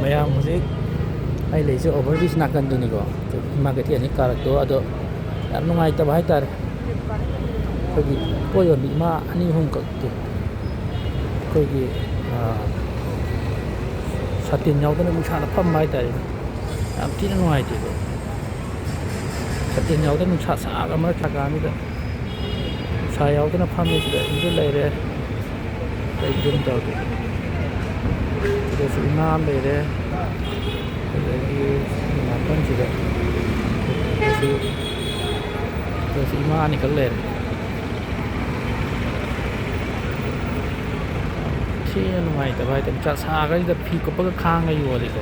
ꯃꯌꯥꯝ ꯍꯧꯖꯤꯛ ꯑꯩ ꯂꯩꯁꯦ ꯑꯣꯚꯔꯕ꯭ꯔꯤꯖ ꯅꯥꯀꯟꯗꯨꯅꯤꯀꯣ ꯏꯃꯥ ꯀꯩꯊꯦꯜ ꯑꯅꯤ ꯀꯥꯔꯛꯇꯣ ꯑꯗꯣ ꯌꯥꯝ ꯅꯨꯡꯉꯥꯏꯇꯕ ꯍꯥꯏꯇꯥꯔꯦ ꯑꯩꯈꯣꯏꯒꯤ ꯄꯣꯠ ꯌꯣꯟꯕꯤ ꯏꯃꯥ ꯑꯅꯤ ꯑꯍꯨꯝꯈꯛꯇꯤ ꯑꯩꯈꯣꯏꯒꯤ ꯁꯥꯇꯤꯟ ꯌꯥꯎꯗꯅ ꯅꯨꯡꯁꯥꯗ ꯐꯝꯕ ꯍꯥꯏꯇꯥꯔꯦ ꯌꯥꯝ ꯊꯤꯅ ꯅꯨꯡꯉꯥꯏꯇꯦꯀꯣ ꯁꯥꯇꯤꯟ ꯌꯥꯎꯗꯅ ꯅꯨꯡꯁꯥ ꯁꯥꯒ ꯑꯃ ꯊꯥꯀꯥꯟꯁꯤꯗ ꯅꯨꯡꯁꯥ ꯌꯥꯎꯗꯅ ꯐꯝꯃꯤꯁꯤꯗ ꯏꯟꯁꯨ ꯂꯩꯔꯦ ꯀꯩ ꯇꯧꯒꯦ ꯁꯤꯗꯁꯨ ꯏꯃꯥ ꯑꯃ ꯂꯩꯔꯦ ꯑꯗꯒꯤ ꯅꯥꯀꯟꯁꯤꯗ ꯁꯤꯗꯁꯨ ꯏꯃꯥ ꯑꯅꯤꯈꯛ ꯂꯩꯔꯦ ꯊꯤꯅ ꯅꯨꯡꯉꯥꯏꯇꯕ ꯍꯥꯏꯇꯥꯔꯦ ꯅꯨꯡꯁꯥ ꯁꯥꯒꯁꯤꯗ ꯐꯤ ꯀꯨꯞꯄꯒ ꯈꯥꯡꯒ ꯌꯣꯜꯂꯤꯀꯣ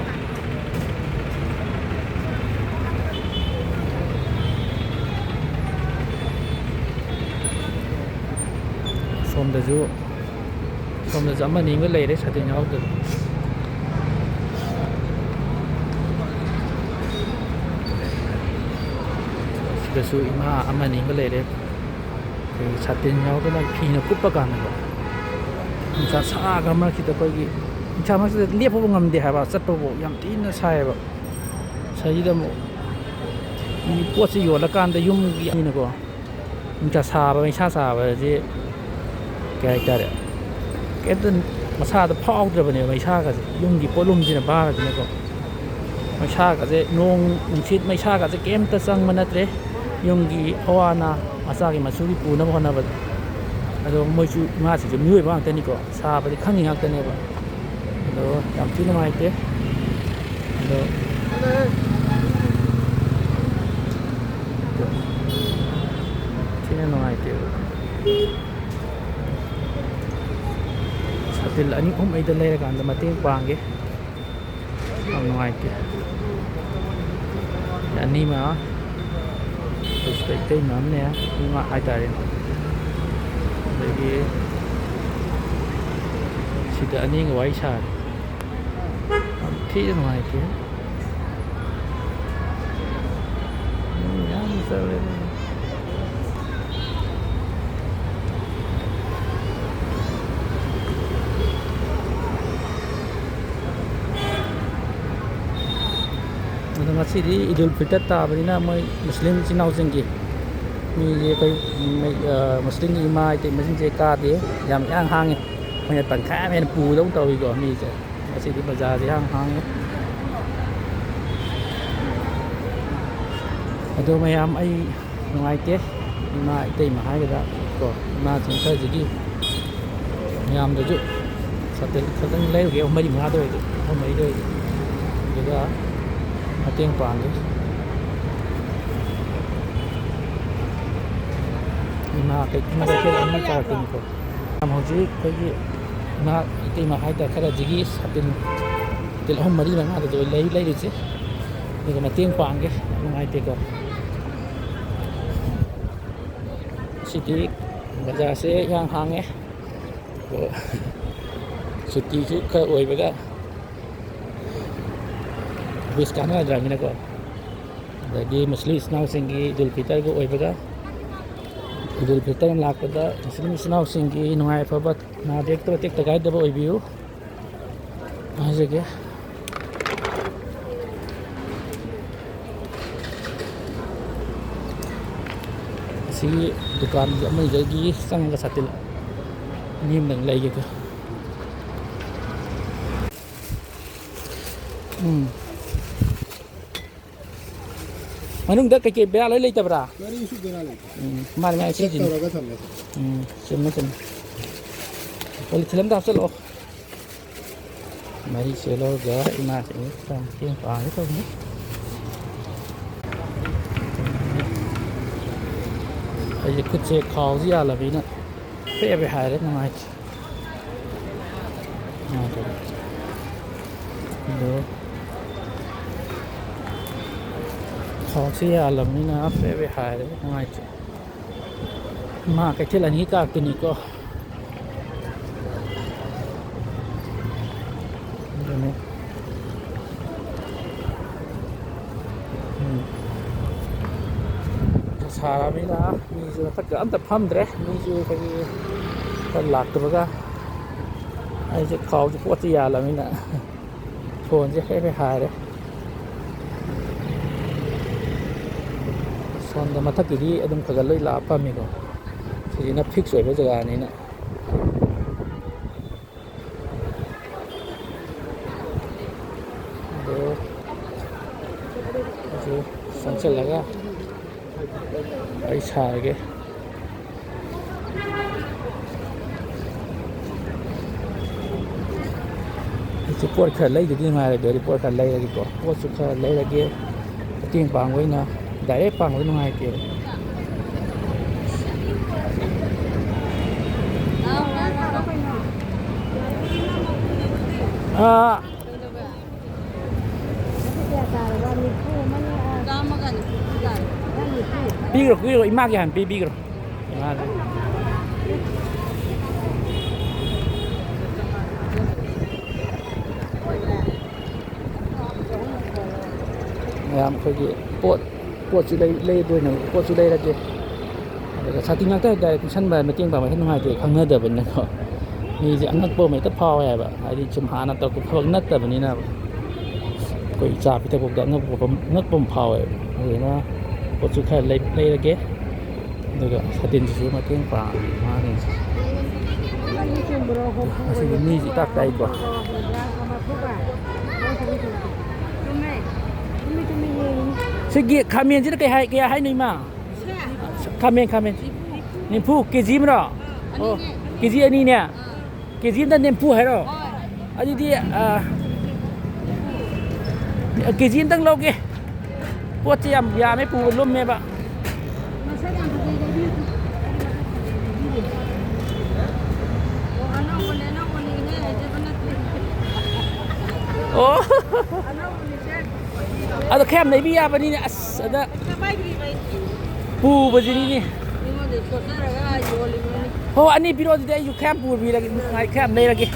ꯁꯣꯝꯗꯁꯨ ꯑꯃ ꯑꯅꯤ ꯑꯃꯒ ꯂꯩꯔꯦ ꯁꯥꯇꯤꯟ ꯌꯥꯎꯗꯕ ꯁꯤꯗꯁꯨ ꯏꯃꯥ ꯑꯃ ꯑꯅꯤ ꯑꯃꯒ ꯂꯩꯔꯦ ꯑꯩꯈꯣꯏꯒꯤ ꯁꯥꯇꯤꯟ ꯌꯥꯎꯗꯅ ꯐꯤꯅ ꯀꯨꯞꯄ ꯀꯥꯟꯗꯀꯣ ꯅꯨꯡꯁꯥ ꯁꯥꯒ ꯃꯔꯛꯁꯤꯗ ꯑꯩꯈꯣꯏꯒꯤ ꯅꯨꯡꯁꯥ ꯃꯔꯛꯁꯤꯗ ꯂꯦꯞꯄꯕ ꯉꯝꯗꯦ ꯍꯥꯏꯕ ꯆꯠꯄꯕꯨ ꯌꯥꯝ ꯊꯤꯅ ꯁꯥꯏꯌꯦꯕ ꯁꯤꯗ ꯑꯃꯨꯛ ꯄꯣꯠꯁꯤ ꯌꯣꯜꯂꯀꯥꯟꯗ ꯌꯨꯝꯒꯤ ꯑꯅꯤꯅꯀꯣ ꯅꯨꯡꯁꯥ ꯁꯥꯕ ꯃꯩꯁꯥ ꯁꯥꯕꯁꯤ ꯀꯩ ꯍꯥꯏꯇꯥꯔꯦ ꯀꯩꯝꯇ ꯃꯁꯥꯗ ꯐꯥꯎꯗ꯭ꯔꯕꯅꯦꯕ ꯃꯩꯁꯥꯒꯁꯦ ꯌꯨꯝꯒꯤ ꯄꯣꯠꯂꯨꯝꯁꯤꯅ ꯚꯥꯔꯁꯤꯅꯀꯣ ꯃꯩꯁꯥꯒꯁꯦ ꯅꯣꯡ ꯅꯨꯡꯁꯤꯠ ꯃꯩꯁꯥꯒꯁꯦ ꯀꯩꯝꯇ ꯆꯪꯕ ꯅꯠꯇ꯭ꯔꯦ ꯌꯨꯝꯒꯤ ꯑꯋꯥ ꯑꯅꯥ ꯃꯆꯥꯒꯤ ꯃꯁꯨꯒꯤ ꯄꯨꯅꯕ ꯍꯣꯠꯅꯕꯗ ꯑꯗꯣ ꯃꯣꯏꯁꯨ ꯏꯃꯥꯁꯤꯁꯨ ꯃꯤꯑꯣꯏꯕ ꯉꯥꯛꯇꯅꯤꯀꯣ ꯁꯥꯕꯗꯤ ꯈꯪꯉꯤ ꯉꯥꯛꯇꯅꯦꯕ ꯑꯗꯣ ꯌꯥꯝ ꯊꯤ ꯅꯨꯡꯉꯥꯏꯇꯦ ꯑꯗꯣ ꯊꯤꯅ ꯅꯨꯡꯉꯥꯏꯇꯦꯕ ꯁꯥꯇꯤꯟ ꯑꯅꯤ ꯑꯍꯨꯝ ꯑꯩꯗ ꯂꯩꯔꯀꯥꯟꯗ ꯃꯇꯦꯡ ꯄꯥꯡꯒꯦ ꯌꯥꯝ ꯅꯨꯡꯉꯥꯏꯇꯦ ꯑꯅꯤꯃ ꯑꯩꯈꯣꯏ ꯏꯇꯩꯃ ꯑꯃꯅꯦ ꯏꯃꯥ ꯍꯥꯏꯇꯥꯔꯦ ꯑꯗꯒꯤ ꯁꯤꯗ ꯑꯅꯤꯒ ꯋꯥꯔꯤ ꯁꯥꯔꯦ ꯌꯥꯝ ꯊꯤꯅ ꯅꯨꯡꯉꯥꯏꯇꯦ ꯌꯥꯝ ꯆꯠꯂꯦ ꯑꯗꯣ ꯉꯁꯤꯗꯤ ꯏꯗꯨꯜ ꯐꯤꯇꯔ ꯇꯥꯕꯅꯤꯅ ꯃꯣꯏ ꯃꯨꯁꯂꯤꯝ ꯏꯆꯤꯜ ꯏꯅꯥꯎꯁꯤꯡꯒꯤ ꯃꯤꯁꯦ ꯑꯩꯈꯣꯏ ꯃꯨꯁꯂꯤꯝꯒꯤ ꯏꯃꯥ ꯏꯇꯩꯃꯁꯤꯡꯁꯦ ꯀꯥꯗꯦ ꯌꯥꯝ ꯏꯍꯥꯡ ꯍꯥꯡꯉꯤ ꯃꯣꯏꯅ ꯇꯪꯈꯥꯏ ꯑꯃ ꯍꯦꯟꯅ ꯄꯨꯗꯧ ꯇꯧꯏꯀꯣ ꯃꯤꯁꯦ ꯉꯁꯤꯗꯤ ꯕꯖꯥꯔꯁꯦ ꯏꯍꯥꯡ ꯍꯥꯡꯉꯤ ꯑꯗꯣ ꯃꯌꯥꯝ ꯑꯩ ꯅꯨꯡꯉꯥꯏꯇꯦ ꯏꯃꯥ ꯏꯇꯩꯃ ꯍꯥꯏꯒꯗ꯭ꯔꯥ ꯀꯣ ꯏꯃꯥꯁꯤꯡ ꯈꯔꯁꯤꯒꯤ ꯃꯌꯥꯝꯗꯁꯨ ꯁꯥꯇꯤꯟ ꯈꯛꯇꯪ ꯂꯩꯔꯨꯒꯦ ꯑꯍꯨꯝ ꯃꯔꯤ ꯃꯉꯥꯗ ꯑꯣꯏꯔꯁꯨ ꯑꯍꯨꯝ ꯃꯔꯤꯗ ꯑꯣꯏꯔꯁꯨ ꯑꯗꯨꯒ ꯃꯇꯦꯡ ꯄꯥꯡꯒꯦ ꯏꯃꯥ ꯀꯩꯊꯦꯜ ꯑꯅꯤ ꯀꯥꯔꯛꯇꯣꯏꯅꯤꯀꯣ ꯍꯧꯖꯤꯛ ꯑꯩꯈꯣꯏꯒꯤ ꯏꯃꯥ ꯏꯇꯩꯃ ꯍꯥꯏꯇꯥꯔꯦ ꯈꯔꯁꯤꯒꯤ ꯁꯥꯇꯤꯟ ꯑꯍꯨꯝ ꯃꯔꯤ ꯃꯉꯥꯗꯁꯨ ꯂꯩꯔꯤꯁꯦ ꯑꯗꯨꯒ ꯃꯇꯦꯡ ꯄꯥꯡꯒꯦ ꯌꯥꯝ ꯅꯨꯡꯉꯥꯏꯇꯦꯀꯣ ꯁꯤꯗꯤ ꯕꯖꯥꯔꯁꯦ ꯏꯍꯥꯡ ꯍꯥꯡꯉꯦ ꯁꯨꯇꯤꯁꯨ ꯈꯔ ꯑꯣꯏꯕꯒ ꯑꯣꯐꯤꯁ ꯀꯥꯟꯅꯗ꯭ꯔꯕꯅꯤꯅꯀꯣ ꯑꯗꯒꯤ ꯃꯨꯁꯂꯤꯝ ꯏꯆꯤꯜ ꯏꯅꯥꯎꯁꯤꯡꯒꯤ ꯏꯗꯨꯜ ꯐꯤꯇꯔꯒ ꯑꯣꯏꯕꯒ ꯏꯗꯨꯜ ꯐꯤꯇꯔ ꯂꯥꯛꯄꯗ ꯃꯨꯁꯂꯤꯝ ꯏꯆꯤꯜ ꯏꯅꯥꯎꯁꯤꯡꯒꯤ ꯅꯨꯡꯉꯥꯏ ꯑꯐꯕ ꯅꯥꯗ ꯌꯦꯛꯇꯕ ꯇꯦꯛꯇ ꯀꯥꯏꯗꯕ ꯑꯣꯏꯕꯤꯌꯨ ꯍꯥꯏꯖꯒꯦ ꯑꯁꯤꯒꯤ ꯗꯨꯀꯥꯟ ꯑꯃꯗꯒꯤ ꯆꯪꯉꯒ ꯁꯥꯇꯤꯟ ꯑꯅꯤ ꯑꯃꯗꯪ ꯂꯩꯒꯦꯀꯣ ꯃꯅꯨꯡꯗ ꯀꯩꯀꯩ ꯕꯦꯔꯥ ꯂꯣꯏ ꯂꯩꯇꯕ꯭ꯔꯥ ꯀꯔꯤꯁꯨ ꯕꯦꯔꯥ ꯂꯩꯇꯦ ꯃꯥꯅꯤ ꯃꯥꯅꯤ ꯆꯦꯛ ꯁꯤꯁꯤꯅꯤ ꯇꯧꯔꯒ ꯊꯝꯃꯦ ꯆꯨꯝꯃꯦ ꯄꯣꯂꯤꯊꯤꯟ ꯑꯝꯗ ꯍꯥꯞꯆꯤꯜꯂꯛꯑꯣ ꯃꯔꯤꯁꯦ ꯂꯧꯔꯒ ꯏꯃꯥꯁꯤꯡ ꯃꯇꯦꯡ ꯄꯥꯡꯒꯦ ꯇꯧꯕꯅꯤ ꯑꯩꯁꯦ ꯈꯨꯠꯁꯦ ꯈꯥꯎꯁꯦ ꯌꯥꯜꯂꯕꯅꯤꯅ ꯄꯦꯕꯦ ꯍꯥꯏꯔꯦ ꯅꯨꯡꯉꯥꯏꯇꯦ ꯑꯗꯣ ꯈꯥꯎꯁꯦ ꯌꯥꯜꯂꯕꯅꯤꯅ ꯄꯦꯕꯦ ꯍꯥꯏꯔꯦ ꯅꯨꯡꯉꯥꯏꯇꯦ ꯏꯃꯥ ꯀꯩꯊꯦꯜ ꯑꯅꯤ ꯀꯥꯔꯛꯇꯣꯏꯅꯤꯀꯣ ꯑꯗꯨꯅꯤ ꯁꯥꯔꯕꯅꯤꯅ ꯃꯤꯁꯨ ꯃꯊꯛꯇ ꯑꯝꯇ ꯐꯝꯗ꯭ꯔꯦ ꯃꯤꯁꯨ ꯑꯩꯈꯣꯏꯒꯤ ꯈꯔ ꯂꯥꯛꯇꯕꯒ ꯑꯩꯁꯦ ꯈꯥꯎꯁꯦ ꯄꯣꯠꯁꯦ ꯌꯥꯜꯂꯕꯅꯤꯅ ꯐꯣꯟꯁꯦ ꯍꯦꯛ ꯍꯥꯏꯔꯦ ꯁꯣꯝꯗ ꯃꯊꯛꯀꯤꯗꯤ ꯑꯗꯨꯝ ꯈꯒ ꯂꯣꯏ ꯂꯥꯛꯑ ꯐꯝꯃꯤꯀꯣ ꯁꯤꯁꯤꯅ ꯐꯤꯛꯁ ꯑꯣꯏꯕ ꯖꯒꯥꯅꯤꯅ ꯑꯗꯣ ꯆꯪꯁꯤꯜꯂꯒ ꯑꯩ ꯁꯥꯔꯒꯦ ꯑꯩꯁꯦ ꯄꯣꯠ ꯈꯔ ꯂꯩꯗꯗꯤ ꯅꯨꯡꯉꯥꯏꯔꯣꯏꯗꯣꯔꯤ ꯄꯣꯠ ꯈꯔ ꯂꯩꯔꯒꯦꯀꯣ ꯄꯣꯠꯁꯨ ꯈꯔ ꯂꯩꯔꯒꯦ ꯃꯇꯦꯡ ꯄꯥꯡꯕ ꯑꯣꯏꯅ ꯗꯥꯏꯔꯦꯛ ꯄꯥꯡꯕꯗ ꯅꯨꯡꯉꯥꯏꯇꯦꯕ ꯄꯤꯈ꯭ꯔꯣ ꯏꯃꯥꯒꯤ ꯍꯥꯟꯅ ꯄꯤꯕꯤꯈ꯭ꯔꯣ ꯏꯃꯥꯗ ꯃꯌꯥꯝ ꯑꯩꯈꯣꯏꯒꯤ ꯄꯣꯠꯁꯨ ꯂꯩꯗꯣꯏꯅ ꯄꯣꯠꯁꯨ ꯂꯩꯔꯒꯦ ꯑꯗꯨꯒ ꯁꯥꯇꯤꯟ ꯉꯥꯛꯇ ꯍꯥꯏꯇꯥꯔꯦ ꯄꯤꯁꯟꯕ ꯃꯇꯦꯡ ꯄꯥꯡꯕ ꯍꯦꯛ ꯅꯨꯡꯉꯥꯏꯇꯦ ꯈꯪꯅꯗꯕꯅꯤꯅꯀꯣ ꯃꯤꯁꯦ ꯑꯉꯛꯄ ꯑꯃ ꯍꯦꯛꯇ ꯐꯥꯎꯋꯦ ꯍꯥꯏꯕ ꯍꯥꯏꯗꯤ ꯁꯨꯝ ꯍꯥꯟꯅ ꯇꯧꯔꯛꯄ ꯊꯕꯛ ꯅꯠꯇꯕꯅꯤꯅ ꯑꯩꯈꯣꯏ ꯆꯥ ꯄꯤꯊꯛꯄꯗ ꯑꯉꯛꯄ ꯑꯃ ꯐꯥꯎꯋꯦꯕ ꯑꯗꯨꯅ ꯄꯣꯠꯁꯨ ꯈꯔ ꯂꯩꯔꯒꯦ ꯑꯗꯨꯒ ꯁꯥꯇꯤꯟꯁꯤꯁꯨ ꯃꯇꯦꯡ ꯄꯥꯡꯉꯦ ꯃꯥꯁꯤꯡꯁꯦ ꯃꯁꯤꯒꯤ ꯃꯤꯁꯤ ꯏꯇꯥꯛ ꯇꯥꯏꯀꯣ ꯁꯤꯒꯤ ꯈꯥꯃꯦꯟꯁꯤꯅ ꯀꯌꯥ ꯍꯥꯏꯅꯣ ꯏꯃꯥ ꯈꯥꯃꯦꯟ ꯅꯤꯝꯐꯨ ꯀꯦꯖꯤ ꯑꯃꯔꯣ ꯑꯣ ꯀꯦꯖꯤ ꯑꯅꯤꯅꯦ ꯀꯦꯖꯤ ꯑꯃꯗ ꯅꯤꯝꯐꯨ ꯍꯥꯏꯔꯣ ꯑꯗꯨꯗꯤ ꯀꯦꯖꯤ ꯑꯃꯇꯪ ꯂꯧꯒꯦ ꯄꯣꯠꯁꯦ ꯌꯥꯝ ꯌꯥꯝꯃꯦ ꯄꯨꯕ ꯂꯨꯝꯃꯦꯕ ꯑꯣ ꯑꯗꯣ ꯈꯔ ꯌꯥꯝ ꯂꯩꯕꯤ ꯌꯥꯕꯅꯤꯅꯦ ꯑꯁ ꯑꯗ ꯄꯨꯕꯁꯤꯅꯤꯅꯦ ꯍꯣꯏ ꯑꯅꯤ ꯄꯤꯔꯣ ꯑꯗꯨꯗꯤ ꯑꯩꯁꯨ ꯈꯔ ꯌꯥꯝ ꯄꯨꯕꯤꯔꯒꯦ ꯈꯔ ꯌꯥꯝ ꯂꯩꯔꯒꯦ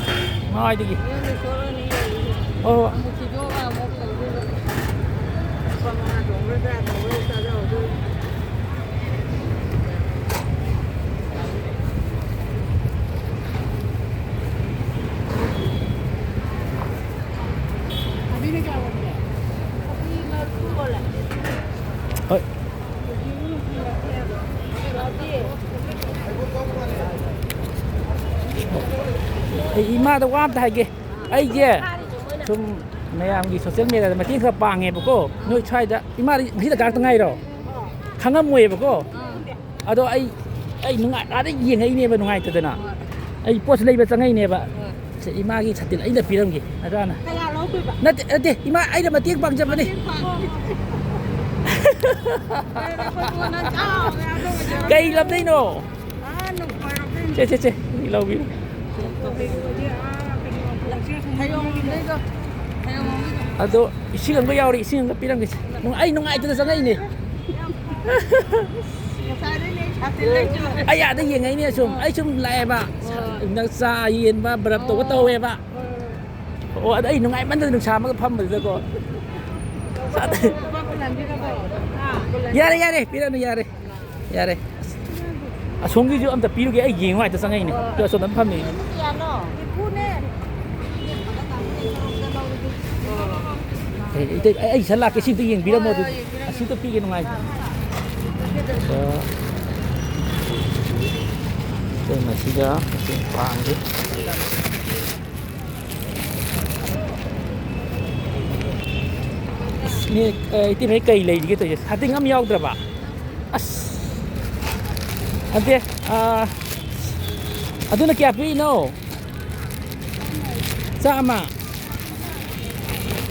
ꯃꯥꯏꯗꯒꯤ ꯍꯣꯏ ꯍꯣꯏ ꯍꯣꯏ ꯑꯩ ꯏꯃꯥꯗ ꯋꯥ ꯑꯝꯇ ꯍꯥꯏꯒꯦ ꯑꯩꯁꯦ ꯁꯨꯝ ꯃꯌꯥꯝꯒꯤ ꯁꯣꯁꯤꯌꯦꯜ ꯃꯦꯗꯤꯌꯥꯗ ꯃꯇꯦꯡ ꯈꯔ ꯄꯥꯡꯉꯦꯕꯀꯣ ꯅꯣꯏ ꯁ꯭ꯋꯥꯏꯗ ꯏꯃꯥꯗ ꯉꯁꯤꯗ ꯀꯥꯔꯛꯇ ꯉꯥꯏꯔꯣ ꯈꯪꯉꯝꯃꯣꯏꯕꯀꯣ ꯑꯗꯣ ꯑꯩ ꯑꯥꯗ ꯌꯦꯡꯉꯛꯏꯅꯦꯕ ꯅꯨꯡꯉꯥꯏꯇꯗꯅ ꯑꯩ ꯄꯣꯠꯁꯨ ꯂꯩꯕ ꯆꯪꯉꯛꯏꯅꯦꯕ ꯏꯃꯥꯒꯤ ꯁꯥꯇꯤꯟ ꯑꯩꯅ ꯄꯤꯔꯝꯒꯦ ꯑꯗꯨꯅ ꯅꯠꯇꯦ ꯏꯃꯥ ꯑꯩꯅ ꯃꯇꯦꯡ ꯄꯥꯡꯖꯕꯅꯤ ꯀꯩ ꯂꯝꯗꯩꯅꯣ ꯆꯦ ꯂꯧꯕꯤꯔꯣ ꯑꯗꯣ ꯏꯁꯤꯡ ꯑꯃꯒ ꯌꯥꯎꯔꯤ ꯏꯁꯤꯡ ꯑꯃꯒ ꯄꯤꯔꯝꯒꯦ ꯑꯩ ꯅꯨꯡꯉꯥꯏꯇꯅ ꯆꯪꯉꯛꯏꯅꯦ ꯑꯩ ꯑꯥꯗ ꯌꯦꯡꯉꯛꯏꯅꯦ ꯑꯩ ꯁꯨꯝ ꯂꯥꯛꯑꯦꯕ ꯆꯥ ꯌꯦꯟꯕ ꯕꯔꯞ ꯇꯧꯕ ꯇꯧꯋꯦꯕ ꯑꯣ ꯑꯗ ꯑꯩ ꯅꯨꯡꯉꯥꯏꯃꯟꯗꯅ ꯅꯨꯡꯁꯥ ꯑꯃꯒ ꯐꯝꯕꯗꯨꯗꯀꯣ ꯌꯥꯔꯦ ꯄꯤꯔꯅꯨ ꯌꯥꯔꯦ ꯑꯁꯣꯝꯒꯤꯁꯨ ꯑꯝꯇ ꯄꯤꯔꯨꯒꯦ ꯑꯩ ꯌꯦꯡꯉꯨ ꯍꯥꯏꯇ ꯆꯪꯉꯛꯏꯅꯦ ꯑꯁꯣꯝꯗ ꯐꯝꯃꯤ ꯑꯩ ꯏꯁꯥ ꯂꯥꯛꯀꯦ ꯁꯤꯝꯇ ꯌꯦꯡꯕꯤꯔꯝꯃꯣ ꯑꯗꯨꯗꯤ ꯑꯁꯤꯇ ꯄꯤꯒꯦ ꯅꯨꯡꯉꯥꯏꯇꯦ ꯃꯁꯤꯗ ꯃꯇꯦꯡ ꯄꯥꯡꯒꯦ ꯏꯇꯩꯃꯩ ꯀꯩ ꯂꯩꯔꯤꯒꯦ ꯇꯧꯔꯤꯁꯦ ꯁꯥꯇꯤꯟ ꯑꯃ ꯌꯥꯎꯗ꯭ꯔꯕ ꯑꯁ ꯅꯠꯇꯦ ꯑꯗꯨꯅ ꯀꯌꯥ ꯄꯤꯔꯤꯅꯣ ꯆꯥꯝꯃ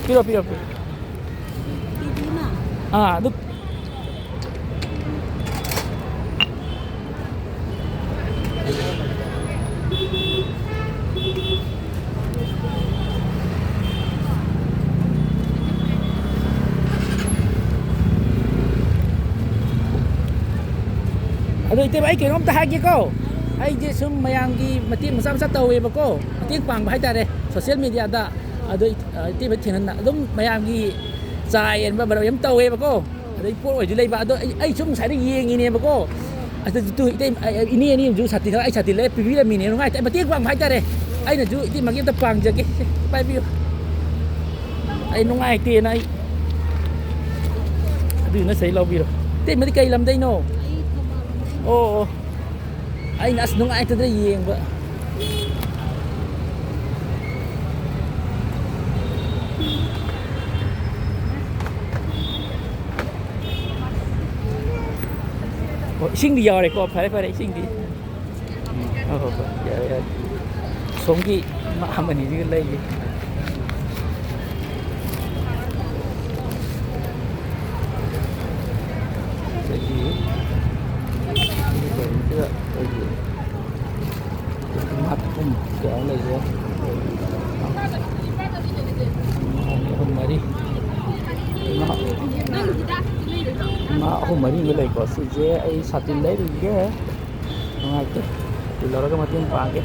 ꯄꯤꯔꯣ ꯑꯗꯨ ꯑꯗꯣ ꯏꯇꯩꯃ ꯑꯩ ꯀꯩꯅꯣꯝꯇ ꯍꯥꯏꯒꯦꯀꯣ ꯑꯩꯁꯦ ꯁꯨꯝ ꯃꯌꯥꯝꯒꯤ ꯃꯇꯦꯡ ꯃꯆꯥ ꯇꯧꯋꯦꯕꯀꯣ ꯃꯇꯦꯡ ꯄꯥꯡꯕ ꯍꯥꯏꯇꯥꯔꯦ ꯁꯣꯁꯤꯌꯦꯜ ꯃꯦꯗꯤꯌꯥꯗ ꯑꯗꯣ ꯏꯇꯩꯃ ꯊꯦꯡꯅꯅ ꯑꯗꯨꯝ ꯃꯌꯥꯝꯒꯤ ꯆꯥ ꯌꯦꯟꯕ ꯕꯔꯞ ꯌꯥꯝ ꯇꯧꯋꯦꯕꯀꯣ ꯑꯗꯩ ꯄꯣꯠ ꯑꯣꯏꯁꯨ ꯂꯩꯕ ꯑꯗꯣ ꯑꯩ ꯁꯨꯝ ꯉꯁꯥꯏꯗ ꯌꯦꯡꯉꯤꯅꯦꯕꯀꯣ ꯑꯗꯨ ꯏꯅꯦ ꯑꯅꯤ ꯑꯃꯁꯨ ꯁꯥꯇꯤꯟ ꯈꯔ ꯑꯩ ꯁꯥꯇꯤꯟ ꯂꯩꯔ ꯄꯤꯕꯤꯔꯝꯃꯤꯅꯦ ꯅꯨꯡꯉꯥꯏꯇꯦ ꯃꯇꯦꯡ ꯄꯥꯡꯕ ꯍꯥꯏꯇꯥꯔꯦ ꯑꯩꯅꯁꯨ ꯏꯇꯩꯃꯒꯤ ꯑꯝꯇ ꯄꯥꯡꯖꯒꯦ ꯄꯥꯏꯕꯤꯌꯨ ai nungaitena ai aduna sei laubiro te mari kai lamdaino oh ai nas nungaitadra yengba isingdi yawre ko phare isingdi ya somgi ma amani ji lai jadi juga lagi mat pun ke lai ya mari ma mari ngai ko si je ai satin lai ri ye ngai te laraga matin paange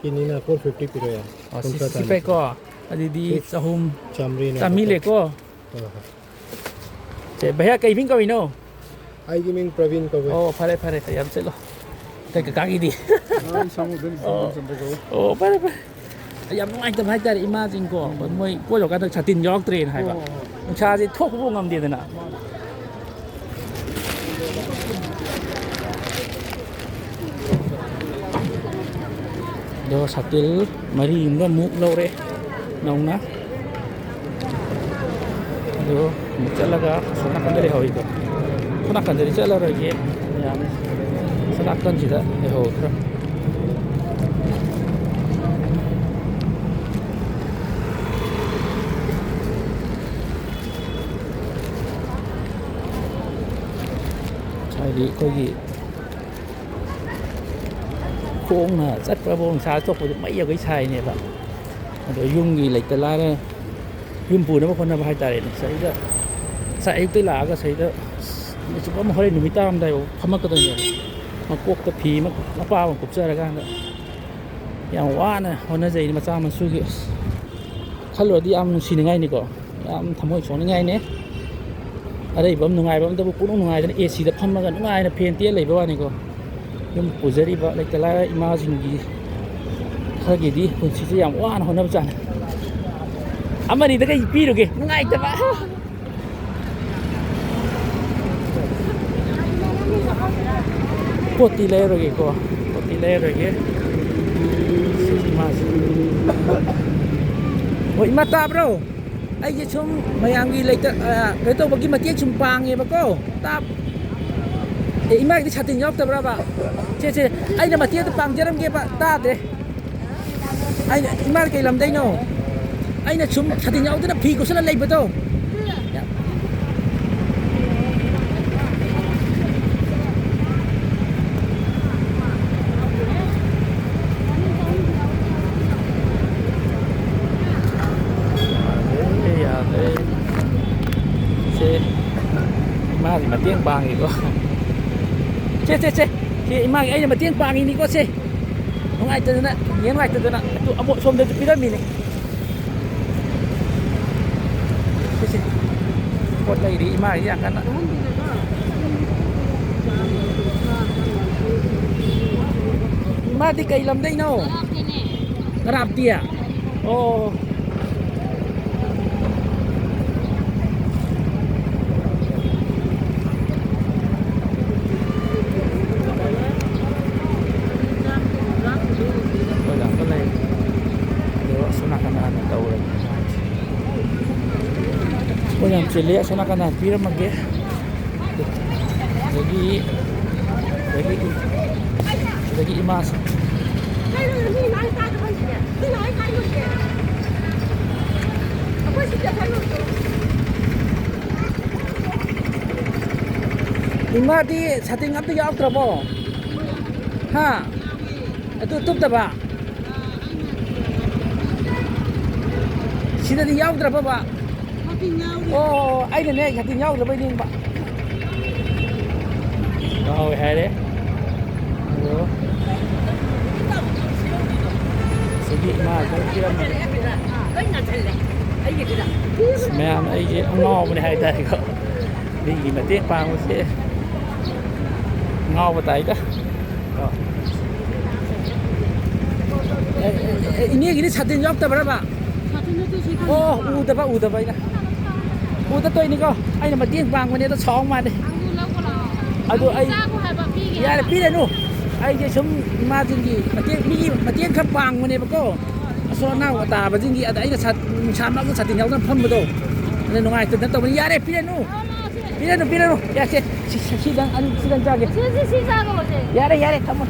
kinina 450 piro ya sipe ko adidi sahum chamri na tamile ko che bhaiya kai bin ko ino ai giming praveen ko oh phare yam chelo kai ka gi di ai samu ben oh phare yam ngai ta bhai tar imagine ko moi ko jo ka ta chatin yok train hai ba cha ji thok bu ngam de na do satil mari imba muk lore nauna do chalaga sona kandere hoi ko sona kandere chala ra ye yam sona kan jida e ho thra chai di ko gi khung là rất là bông xa chọc được mấy giờ cái xài này bạn rồi dùng gì lấy tới lá này dùng bùn nó có con nào hai tài này sấy đó sấy tới lá cái sấy đó chúng có một hơi nụi tam đây không mất cái gì mà cuốc cái phì mà nó bao mà cục ra là gan đóอย่างว่านะวันนั้นใจมาจ้ามันสู้กี่ขั้นรถที่อ้ำสิ่งง่ายนี่ก็อ้ำทำให้สอนง่ายเนี่ยอะไรแบบง่ายแบบแต่ปุ๊บง่ายแต่เอซีแต่พันมากันง่ายนะเพนเตี้ยอะไรแบบว่านี่ก็ยังปุจจารีแบบแต่ละอิมาจินกีข้ากี่ดีคนสิ่งอย่างว่านะคนนั้นจันอามันนี่แต่ก็ยี่ปีหรอกง่ายแต่ว่าปกติเลยหรอกก็ปกติเลยหรอกoh mata bro ai je chum mayangi later beto bagi mati chumpang ye bako tap imai di chatin yok ta berapa che ai na mati ta pang jaram ge ba ta de ai imai ke lam dai no ai na chum chatin yok ta phi ko sala lai beto mà tiếng bang gì có che thì mà ấy mà tiếng bang gì có che không ai từ nè nhớ ngoài từ nè tụ bộ xôm đến phía mình này che con đây đi mà gì ăn nè mà đi cây làm đây đâu rạp tia ô yang cilik sana kan hampir mage lagi imas ima di setting up tu jauh berapa ha itu tutup tak pak sini di jauh berapa pak oh, ai này chặt nhau rồi bây giờ bạn. Rồi hay đấy. Rồi. Sẽ bị mà cái kia mà. Mẹ ấy cái ông ngò bên này đây có. Đi gì mà tiếc bao sẽ ngò vào tay đó. Ini gini chặt nhau ta berapa? ꯑꯣ ꯎꯗꯕ ꯑꯩꯅ ꯎꯗ ꯇꯣꯏꯅꯤꯀꯣ ꯑꯩꯅ ꯃꯇꯦꯡ ꯄꯥꯡꯕꯅꯦ ꯑꯗꯣ ꯁꯥꯎ ꯃꯥꯜꯂꯦ ꯑꯗꯨ ꯑꯩ ꯌꯥꯔꯦ ꯄꯤꯔꯅꯨ ꯑꯩꯁꯦ ꯁꯨꯝ ꯏꯃꯥꯁꯤꯡꯒꯤ ꯃꯤꯒꯤ ꯃꯇꯦꯡ ꯈꯔ ꯄꯥꯡꯕꯅꯦꯕꯀꯣ ꯑꯁꯣꯟ ꯑꯅꯥꯎ ꯇꯥꯕꯁꯤꯡꯒꯤ ꯑꯗ ꯑꯩꯅ ꯅꯨꯡꯁꯥ ꯃꯔꯛꯇ ꯁꯥꯇꯤꯟ ꯌꯥꯎꯗꯅ ꯐꯝꯕꯗꯣ ꯑꯗ ꯅꯨꯡꯉꯥꯏꯇꯗꯅ ꯇꯧꯕꯅꯤ ꯌꯥꯔꯦ ꯄꯤꯔꯅꯨ ꯌꯥꯁꯦ ꯁꯤꯗꯪ ꯆꯥꯒꯦ ꯌꯥꯔꯦ ꯊꯝꯃꯣ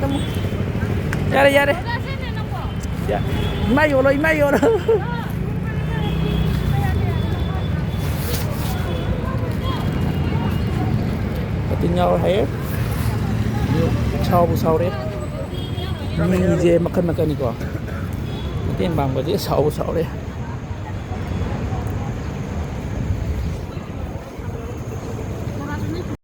ꯌꯥꯔꯦ 이마 열어 어떤 야वर 해 사오부 사오래 미제 마칸 마칸이고 어떤 방법이 사오부 사오래